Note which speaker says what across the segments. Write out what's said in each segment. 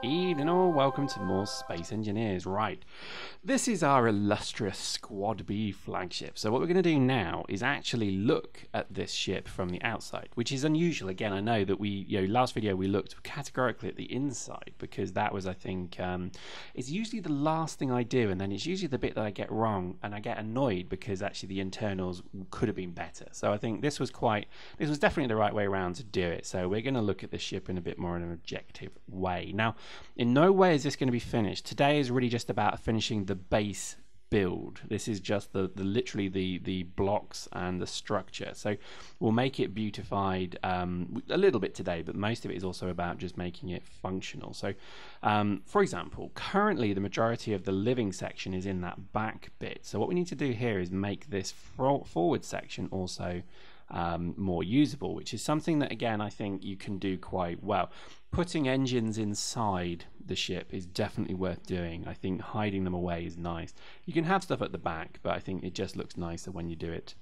Speaker 1: Evening all, welcome to more Space Engineers. Right, this is our illustrious SquadB flagship. So what we're going to do now is actually look at this ship from the outside, which is unusual. Again, I know that last video we looked categorically at the inside because that was, I think, it's usually the last thing I do, and then it's usually the bit that I get wrong and I get annoyed because actually the internals could have been better. So I think this was definitely the right way around to do it. So we're going to look at the ship in a bit more in an objective way. Now, in no way is this going to be finished. Today is really just about finishing the base build. This is just literally the blocks and the structure. So we'll make it beautified a little bit today, but most of it is also about just making it functional. So for example, currently the majority of the living section is in that back bit. So what we need to do here is make this forward section also more usable, which is something that, again, I think you can do quite well. Putting engines inside the ship is definitely worth doing. I think hiding them away is nice. You can have stuff at the back, but I think it just looks nicer when you do it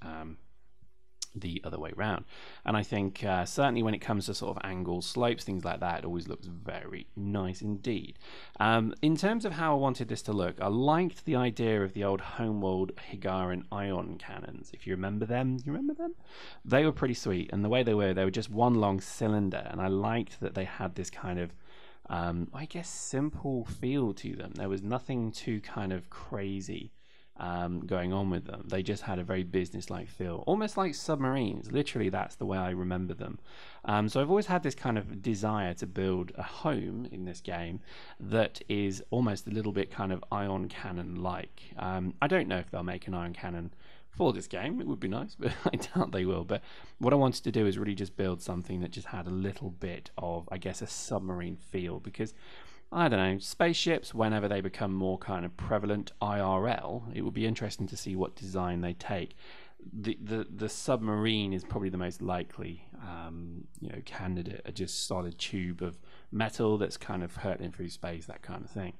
Speaker 1: the other way around. And I think certainly when it comes to sort of angles, slopes, things like that, it always looks very nice indeed. In terms of how I wanted this to look, I liked the idea of the old Homeworld Higaran ion cannons. If you remember them, they were pretty sweet, and the way they were just one long cylinder, and I liked that they had this kind of I guess simple feel to them. There was nothing too kind of crazy going on with them. They just had a very business-like feel, almost like submarines. Literally, that's the way I remember them. So I've always had this kind of desire to build a home in this game that is almost a little bit kind of ion cannon-like. I don't know if they'll make an ion cannon for this game. It would be nice, but I doubt they will. But what I wanted to do is really just build something that just had a little bit of, I guess, a submarine feel, because I don't know, spaceships, whenever they become more kind of prevalent IRL, it would be interesting to see what design they take. The submarine is probably the most likely candidate, a just solid tube of metal that's kind of hurtling through space, that kind of thing.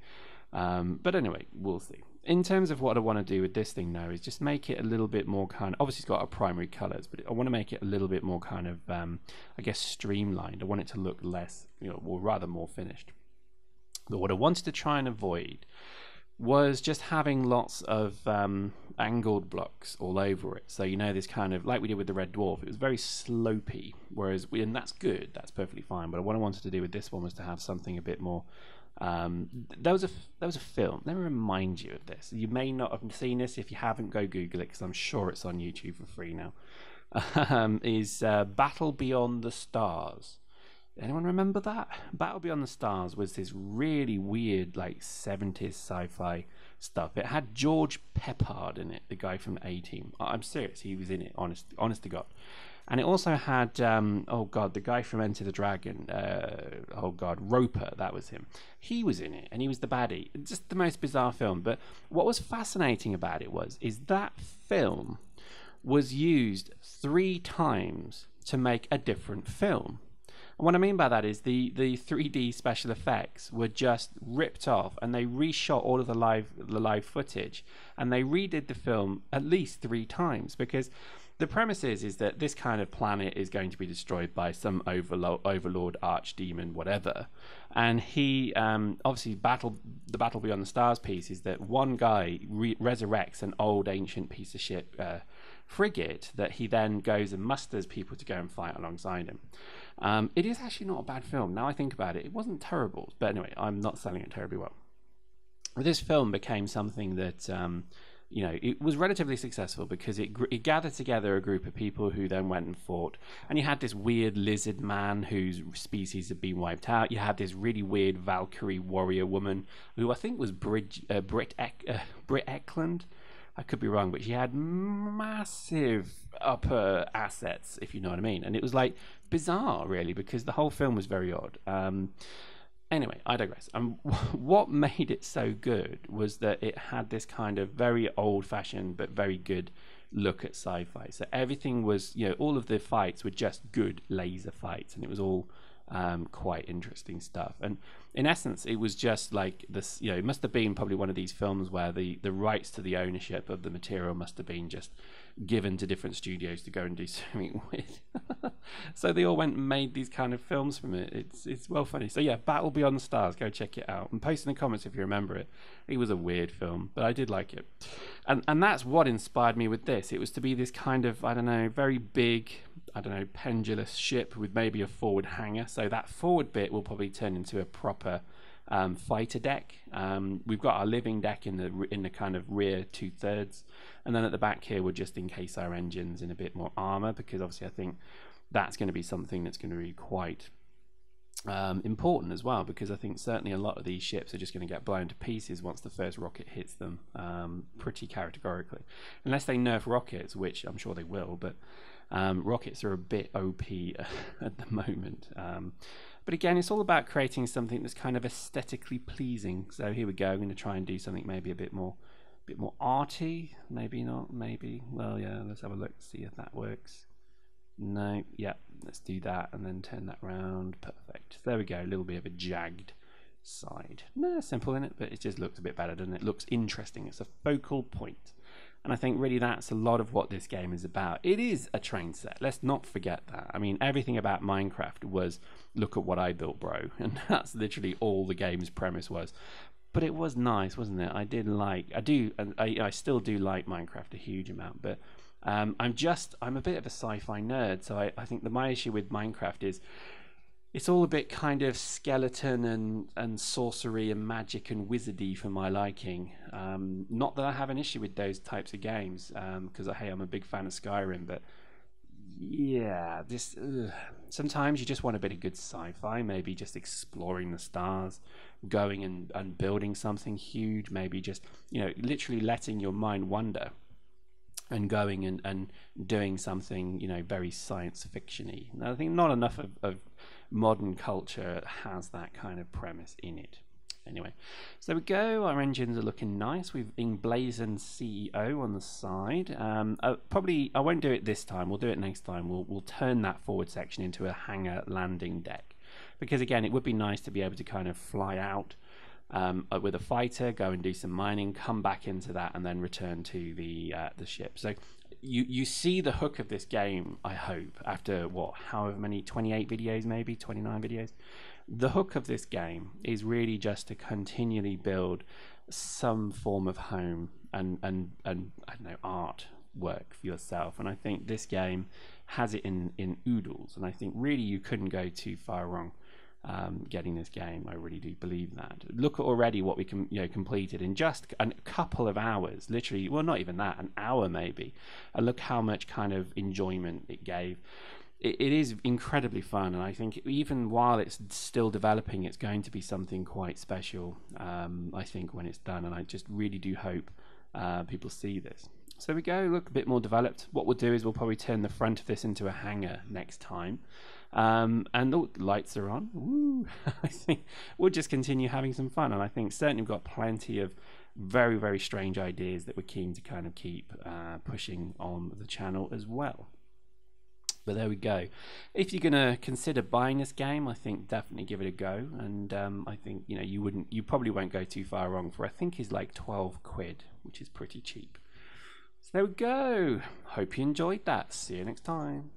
Speaker 1: But anyway, we'll see. In terms of what I want to do with this thing now is just make it a little bit more kind of, obviously it's got our primary colors, but I want to make it a little bit more kind of, I guess, streamlined. I want it to look less, or rather more finished. But what I wanted to try and avoid was just having lots of angled blocks all over it. So, this kind of, like we did with the Red Dwarf, it was very slopey, whereas, and that's good, that's perfectly fine. But what I wanted to do with this one was to have something a bit more, there was a film, let me remind you of this. You may not have seen this. If you haven't, go Google it, because I'm sure it's on YouTube for free now. Is Battle Beyond the Stars. Anyone remember that? Battle Beyond the Stars was this really weird, like, 70s sci-fi stuff. It had George Peppard in it, the guy from the A-Team. I'm serious, he was in it, honest to God. And it also had, oh God, the guy from Enter the Dragon, oh God, Roper, that was him. He was in it, and he was the baddie. Just the most bizarre film. But what was fascinating about it is that film was used 3 times to make a different film. And what I mean by that is the 3D special effects were just ripped off, and they reshot all of the live footage, and they redid the film at least 3 times, because the premise is that this kind of planet is going to be destroyed by some overlord, archdemon, whatever. And he obviously the Battle Beyond the Stars piece is that one guy resurrects an old ancient piece of shit frigate that he then goes and musters people to go and fight alongside him. It is actually not a bad film. Now I think about it, it wasn't terrible. But anyway, I'm not selling it terribly well. This film became something that it was relatively successful because it gathered together a group of people who then went and fought. And you had this weird lizard man whose species had been wiped out. You had this really weird Valkyrie warrior woman who I think was Britt Eklund. I could be wrong, but she had massive upper assets, if you know what I mean. And it was like bizarre, really, because the whole film was very odd. Anyway, I digress. What made it so good was that it had this kind of very old-fashioned but very good look at sci-fi. So everything was, all of the fights were just good laser fights, and it was all quite interesting stuff. And in essence, it was just like this, you know, it must have been probably one of these films where the rights to the ownership of the material must have been just given to different studios to go and do something with. So they all went and made these kind of films from it. It's well funny. So yeah, Battle Beyond the Stars, go check it out and post in the comments if you remember it. It was a weird film, but I did like it. And that's what inspired me with this. It was to be this kind of, I don't know, very big, I don't know, pendulous ship with maybe a forward hangar. So that forward bit will probably turn into a proper fighter deck. We've got our living deck in the kind of rear 2/3, and then at the back here we'll just encase our engines in a bit more armor, because obviously I think that's going to be something that's going to be quite important as well, because I think certainly a lot of these ships are just going to get blown to pieces once the first rocket hits them, pretty categorically, unless they nerf rockets, which I'm sure they will, but rockets are a bit OP at the moment. But again, it's all about creating something that's kind of aesthetically pleasing. So here we go. I'm going to try and do something maybe a bit more arty. Maybe not. Maybe. Well, yeah. Let's have a look. See if that works. No. Yeah. Let's do that and then turn that round. Perfect. There we go. A little bit of a jagged side. No, simple in it, but it just looks a bit better, doesn't it? It looks interesting. It's a focal point. And I think really that's a lot of what this game is about. It is a train set. Let's not forget that. I mean, everything about Minecraft was, look at what I built, bro. And that's literally all the game's premise was. But it was nice, wasn't it? I still do like Minecraft a huge amount. But I'm a bit of a sci-fi nerd. So I think that my issue with Minecraft is, it's all a bit kind of skeleton and sorcery and magic and wizardy for my liking. Not that I have an issue with those types of games, because hey, I'm a big fan of Skyrim, but yeah, sometimes you just want a bit of good sci-fi, maybe just exploring the stars, going and building something huge, maybe just, you know, literally letting your mind wander and going and doing something, you know, very science fiction-y. And I think not enough of modern culture has that kind of premise in it. Anyway, so there we go. Our engines are looking nice. We've emblazoned CEO on the side. Probably I won't do it this time. We'll do it next time. We'll turn that forward section into a hangar landing deck, because again, it would be nice to be able to kind of fly out with a fighter, go and do some mining, come back into that, and then return to the ship. So you see the hook of this game, I hope, after however many, 28 videos, maybe 29 videos. The hook of this game is really just to continually build some form of home and I don't know, art work for yourself. And I think this game has it in oodles, and I think really you couldn't go too far wrong getting this game. I really do believe that. Look at already what we completed in just a couple of hours, literally, well, not even that, an hour maybe, and look how much kind of enjoyment it gave. It is incredibly fun, and I think even while it's still developing, it's going to be something quite special, I think, when it's done, and I just really do hope people see this. So there we go, look a bit more developed. What we'll do is we'll probably turn the front of this into a hangar next time. And the lights are on. Woo. I think we'll just continue having some fun, and I think certainly we've got plenty of very, very strange ideas that we're keen to kind of keep pushing on the channel as well. But there we go. If you're going to consider buying this game, I think definitely give it a go. And I think, you know, you probably won't go too far wrong for, I think is like 12 quid, which is pretty cheap. So there we go. Hope you enjoyed that. See you next time.